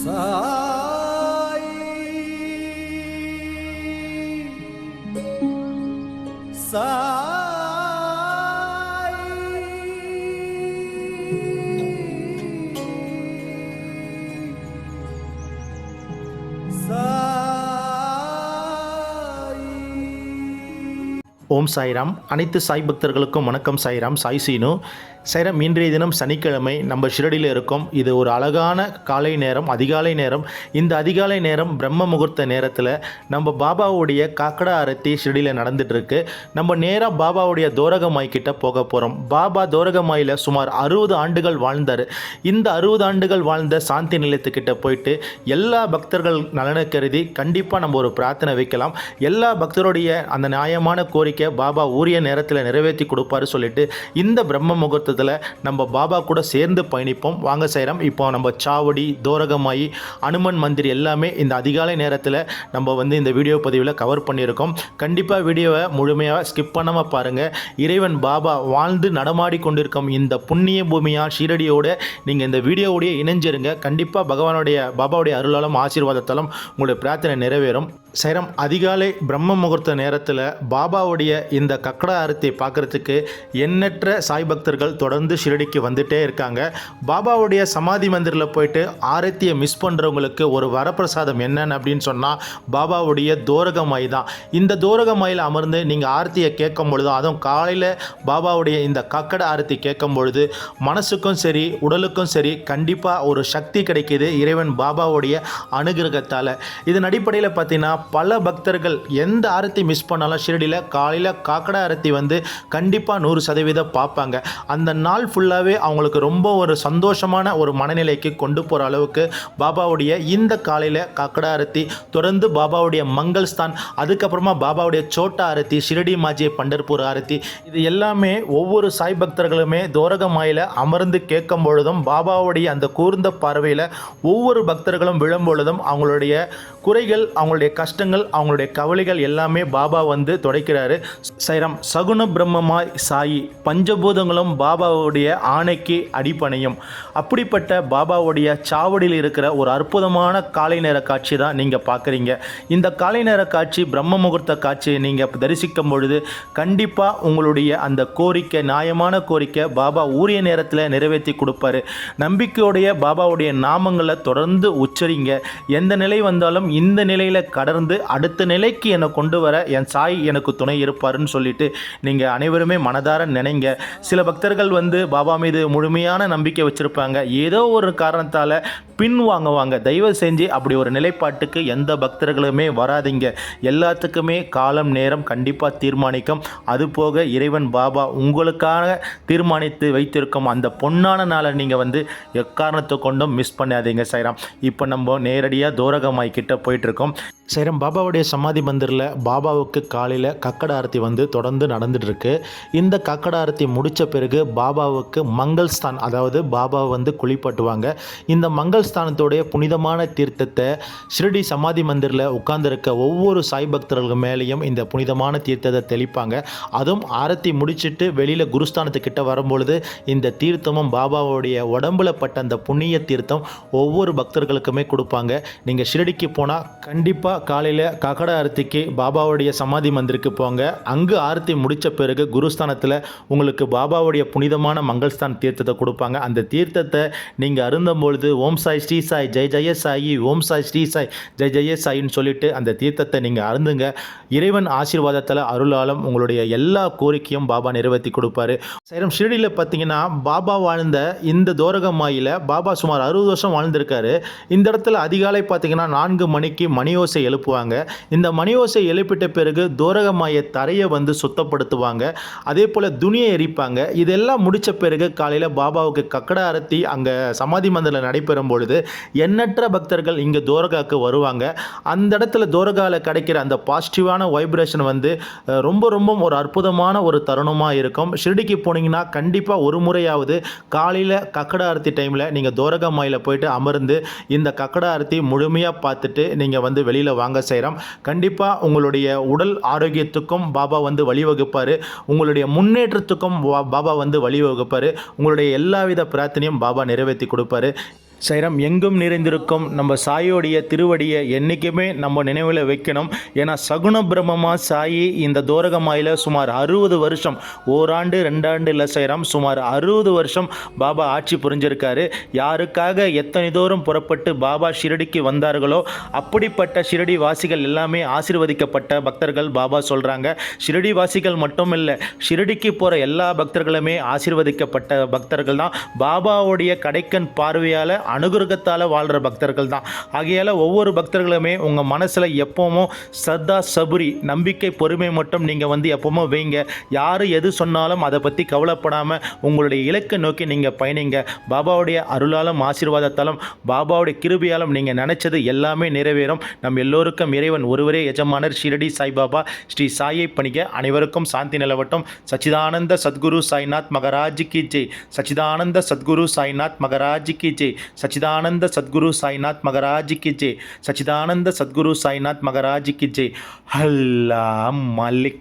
சாய் சாய் ஓம் சாய்ராம். அனைத்து சாய் பக்தர்களுக்கும் வணக்கம். சாய்ராம், சாய் சீனு. சாய்ராம், இன்றைய தினம் சனிக்கிழமை நம்ம ஷிரடியில் இருக்கோம். இது ஒரு அழகான காலை நேரம், அதிகாலை நேரம். இந்த அதிகாலை நேரம் பிரம்ம முகூர்த்த நேரத்தில் நம்ம பாபாவுடைய காக்கடா ஆரத்தி ஷிரடியில் நடந்துகிட்ருக்கு. நம்ம நேராக பாபாவுடைய தோரகமாய் கிட்ட போக போகிறோம். பாபா தோரகமாயில் சுமார் 60 ஆண்டுகள் வாழ்ந்தார். இந்த 60 ஆண்டுகள் வாழ்ந்த சாந்தி நிலையத்துக்கிட்ட போயிட்டு எல்லா பக்தர்கள் நலனை கருதி கண்டிப்பாக நம்ம ஒரு பிரார்த்தனை வைக்கலாம். எல்லா பக்தருடைய அந்த நியாயமான கோரிக்கை பாபா உரிய நேரத்தில் நிறைவேற்றி கொடுப்பாரு சொல்லிட்டு இந்த பிரம்ம முகூர்த்தத்தில் நம்ம பாபா கூட சேர்ந்து பயணிப்போம். வாங்க சாய்ராம். இப்போ நம்ம சாவடி, தோரகமாயி, அனுமன் மந்திர் எல்லாமே இந்த அதிகாலை நேரத்தில் நம்ம இந்த வீடியோ பதிவில் கவர் பண்ணியிருக்கோம். கண்டிப்பாக வீடியோவை முழுமையாக ஸ்கிப் பண்ணாமல் பாருங்கள். இறைவன் பாபா வாழ்ந்து நடமாடி கொண்டிருக்கும் இந்த புண்ணிய பூமியாக ஷீரடியோடு நீங்கள் இந்த வீடியோவோடைய இணைஞ்சிருங்க. கண்டிப்பாக பாபாவுடைய அருளாலும் ஆசீர்வாதத்தாலும் உங்களுடைய பிரார்த்தனை நிறைவேறும். சாய்ராம், அதிகாலை பிரம்ம முகூர்த்த நேரத்தில் பாபாவுடைய இந்த கக்கடா ஆரத்தியை பார்க்குறதுக்கு எண்ணற்ற சாய் பக்தர்கள் தொடர்ந்து ஷிரடிக்கு வந்துட்டே இருக்காங்க. பாபாவுடைய சமாதி மந்திரில் போயிட்டு ஆரத்தியை மிஸ் பண்ணுறவங்களுக்கு ஒரு வரப்பிரசாதம் என்னன்னு அப்படின்னு சொன்னால் பாபாவுடைய தோரகமாய் தான். இந்த தோரகமாயில் அமர்ந்து நீங்கள் ஆரத்தியை கேட்கும் பொழுது, அதுவும் காலையில் பாபாவுடைய இந்த கக்கடா ஆரத்தி கேட்கும் பொழுது மனசுக்கும் சரி உடலுக்கும் சரி கண்டிப்பாக ஒரு சக்தி கிடைக்கிது இறைவன் பாபாவுடைய அனுகிரகத்தால். இதன் அடிப்படையில் பார்த்தீங்கன்னா பல பக்தர்கள் எந்த ஆரத்தி மிஸ் பண்ணாலும் ஷிரடியில் காலையில் காக்கடா ஆரத்தி கண்டிப்பாக 100% பார்ப்பாங்க. அந்த நாள் ஃபுல்லாகவே அவங்களுக்கு ரொம்ப ஒரு சந்தோஷமான ஒரு மனநிலைக்கு கொண்டு போகிற அளவுக்கு பாபாவுடைய இந்த காலையில் காக்கடா ஆரத்தி, தொடர்ந்து பாபாவுடைய மங்கள்ஸ்தான், அதுக்கப்புறமா பாபாவுடைய சோட்டா ஆரத்தி, ஷிரடி மாஜி பண்டர்பூர் ஆரத்தி, இது எல்லாமே ஒவ்வொரு சாய் பக்தர்களுமே தோரகமாயில் அமர்ந்து கேட்கும் பொழுதும் பாபாவுடைய அந்த கூர்ந்த பார்வையில் ஒவ்வொரு பக்தர்களும் விழும் பொழுதும் அவங்களுடைய குறைகள், அவங்களுடைய கஷ்டங்கள், அவங்களுடைய கவலைகள் எல்லாமே பாபா துடைக்கிறாரு. சாய்ராம், சகுன பிரம்மமாய் சாயி, பஞ்சபூதங்களும் பாபாவுடைய ஆணைக்கு அடிப்பணையும். அப்படிப்பட்ட பாபாவுடைய சாவடியில் இருக்கிற ஒரு அற்புதமான காலை நேர காட்சி தான் நீங்கள் பார்க்குறீங்க. இந்த காலை நேர காட்சி, பிரம்ம முகூர்த்த காட்சியை நீங்கள் தரிசிக்கும் பொழுது கண்டிப்பாக உங்களுடைய அந்த கோரிக்கை, நியாயமான கோரிக்கை பாபா உரிய நேரத்தில் நிறைவேற்றி கொடுப்பாரு. நம்பிக்கையுடைய பாபாவுடைய நாமங்களை தொடர்ந்து உச்சரிங்க. எந்த நிலை வந்தாலும் இந்த நிலையில் கடந்து அடுத்த நிலைக்கு என்னை கொண்டு வர என் சாய் எனக்கு துணை இருப்பாருன்னு சொல்லிட்டு நீங்கள் அனைவருமே மனதார நினைங்க. சில பக்தர்கள் பாபா மீது முழுமையான நம்பிக்கை வச்சுருப்பாங்க. ஏதோ ஒரு காரணத்தால் பின்வாங்குவாங்க. தயவு செஞ்சு அப்படி ஒரு நிலைப்பாட்டுக்கு எந்த பக்தர்களுமே வராதிங்க. எல்லாத்துக்குமே காலம் நேரம் கண்டிப்பாக தீர்மானிக்கும். அதுபோக இறைவன் பாபா உங்களுக்காக தீர்மானித்து வைத்திருக்கும் அந்த பொன்னான நாளை நீங்கள் எக்காரணத்தை கொண்டும் மிஸ் பண்ணாதீங்க. சாய்ராம், இப்போ நம்ம நேரடியாக தோரகமாய் கிட்ட போயிட்டுருக்கோம். சாய்ராம், பாபாவுடைய சமாதி மந்திரில் பாபாவுக்கு காலையில் கக்கடா ஆரத்தி தொடர்ந்து நடந்துகிட்ருக்கு. இந்த கக்கடா ஆரத்தி முடித்த பிறகு பாபாவுக்கு மங்கள்ஸ்தான், அதாவது பாபாவை குளிப்பாட்டுவாங்க. இந்த மங்கள்ஸ்தானத்துடைய புனிதமான தீர்த்தத்தை ஷிரடி சமாதி மந்திரில் உட்கார்ந்துருக்க ஒவ்வொரு சாய் பக்தர்கள் மேலேயும் இந்த புனிதமான தீர்த்தத்தை தெளிப்பாங்க. அதுவும் ஆரத்தி முடிச்சுட்டு வெளியில் குருஸ்தானத்துக்கிட்ட வரும்பொழுது இந்த தீர்த்தமும் பாபாவுடைய உடம்புல பட்ட அந்த புண்ணிய தீர்த்தம் ஒவ்வொரு பக்தர்களுக்குமே கொடுப்பாங்க. நீங்கள் ஷிரடிக்கு போனால் கண்டிப்பாக காலையில் கக்கடா ஆரத்திக்கு பாபாவுடைய சமாதி மந்திருக்கு போங்க. அங்கு ஆரத்தி முடித்த பிறகு குருஸ்தானத்தில் உங்களுக்கு பாபாவுடைய புனிதமான மங்கள்ஸ்தான் தீர்த்தத்தை கொடுப்பாங்க. அந்த தீர்த்தத்தை நீங்கள் அருந்தும்பொழுது ஓம் சாய் ஸ்ரீ சாய் ஜெய் ஜெய சாயி, ஓம் சாய் ஸ்ரீ சாய் ஜெய் ஜெய சாயின்னு சொல்லிட்டு அந்த தீர்த்தத்தை நீங்கள் அருந்துங்க. இறைவன் ஆசீர்வாதத்தில் அருளாலும் உங்களுடைய எல்லா கோரிக்கையும் பாபா நிறைவேற்றி கொடுப்பாரு. சாய்ராம், ஷிரடியில் பார்த்தீங்கன்னா பாபா வாழ்ந்த இந்த தோரகமாயில் பாபா சுமார் 60 வருஷம் வாழ்ந்திருக்காரு. இந்த இடத்துல அதிகாலை பார்த்தீங்கன்னா 4 மணிக்கு மணியோசை எழுப்புவாங்க. இந்த மணியோசை எழுப்பிட்ட பிறகு தோரகமாய தரையை சுத்தப்படுத்துவாங்க. அதே போல் துணியை எரிப்பாங்க. இதெல்லாம் முடித்த பிறகு காலையில் பாபாவுக்கு கக்கடா ஆரத்தி அங்கே சமாதி மந்திரில் நடைபெறும் பொழுது எண்ணற்ற பக்தர்கள் இங்கே தோரகாவுக்கு வருவாங்க. அந்த இடத்துல தோரகாவில் கிடைக்கிற அந்த பாசிட்டிவான வைப்ரேஷன் ரொம்ப ரொம்ப ஒரு அற்புதமான ஒரு தருணமாக இருக்கும். ஷிரடிக்கு போனீங்கன்னா கண்டிப்பாக ஒரு முறையாவது காலையில் கக்கடா ஆரத்தி டைமில் நீங்கள் தோரகமாயில் போயிட்டு அமர்ந்து இந்த கக்கடா ஆரத்தி முழுமையாக பார்த்துட்டு நீங்கள் வெளியில் வாங்க. சாய்ராம், கண்டிப்பாக உங்களுடைய உடல் ஆரோக்கியத்துக்கும் பாபா வழிவகுப்பார். உங்களுடைய முன்னேற்றத்துக்கும் பாபா வழிவகுப்பார். உங்களுடைய எல்லாவித பிரார்த்தனையும் பாபா நிறைவேற்றி கொடுப்பாரு. சைரம் எங்கும் நிறைந்திருக்கும் நம்ம சாயோடைய திருவடியை என்றைக்குமே நம்ம நினைவில் வைக்கணும். ஏன்னா சகுன பிரம்மமா சாயி இந்த தோரகமாயில் சுமார் 60 வருஷம், ஓராண்டு 2 ஆண்டு இல்லை சைரம், சுமார் 60 வருஷம் பாபா ஆட்சி புரிஞ்சிருக்காரு. யாருக்காக எத்தனை தூரம் புறப்பட்டு பாபா ஷிரடிக்கு வந்தார்களோ அப்படிப்பட்ட ஷிரடி வாசிகள் எல்லாமே ஆசீர்வதிக்கப்பட்ட பக்தர்கள் பாபா சொல்கிறாங்க. ஷிரடி வாசிகள் மட்டும் இல்லை, ஷிரடிக்கு போகிற எல்லா பக்தர்களுமே ஆசீர்வதிக்கப்பட்ட பக்தர்கள் தான். பாபாவுடைய கடைக்கண் பார்வையால் அனுகிரகத்தால் வாழ்கிற பக்தர்கள் தான். ஆகையால் ஒவ்வொரு பக்தர்களுமே உங்கள் மனசில் எப்போவும் சர்தா சபுரி, நம்பிக்கை பொறுமை மட்டும் நீங்கள் எப்போவும் வைங்க. யார் எது சொன்னாலும் அதை பற்றி கவலைப்படாமல் உங்களுடைய இலக்கை நோக்கி நீங்கள் பயணிங்க. பாபாவுடைய அருளாலும் ஆசீர்வாதத்தாலும் பாபாவுடைய கிருபையாலும் நீங்கள் நினச்சது எல்லாமே நிறைவேறும். நம் எல்லோருக்கும் இறைவன் ஒருவரே எஜமானர் ஷிரடி சாய்பாபா. ஸ்ரீ சாயை பணிக. அனைவருக்கும் சாந்தி நிலவட்டும். சச்சிதானந்த சத்குரு சாய்நாத் மகராஜ் கி ஜெய். சச்சிதானந்த சத்குரு சாய்நாத் மகராஜ் கி ஜெய். सच्चिदानंद सद्गुरु साईनाथ महाराज की जय. सच्चिदानंद सद्गुरु साईनाथ महाराज की जय. अल्लाह मालिक.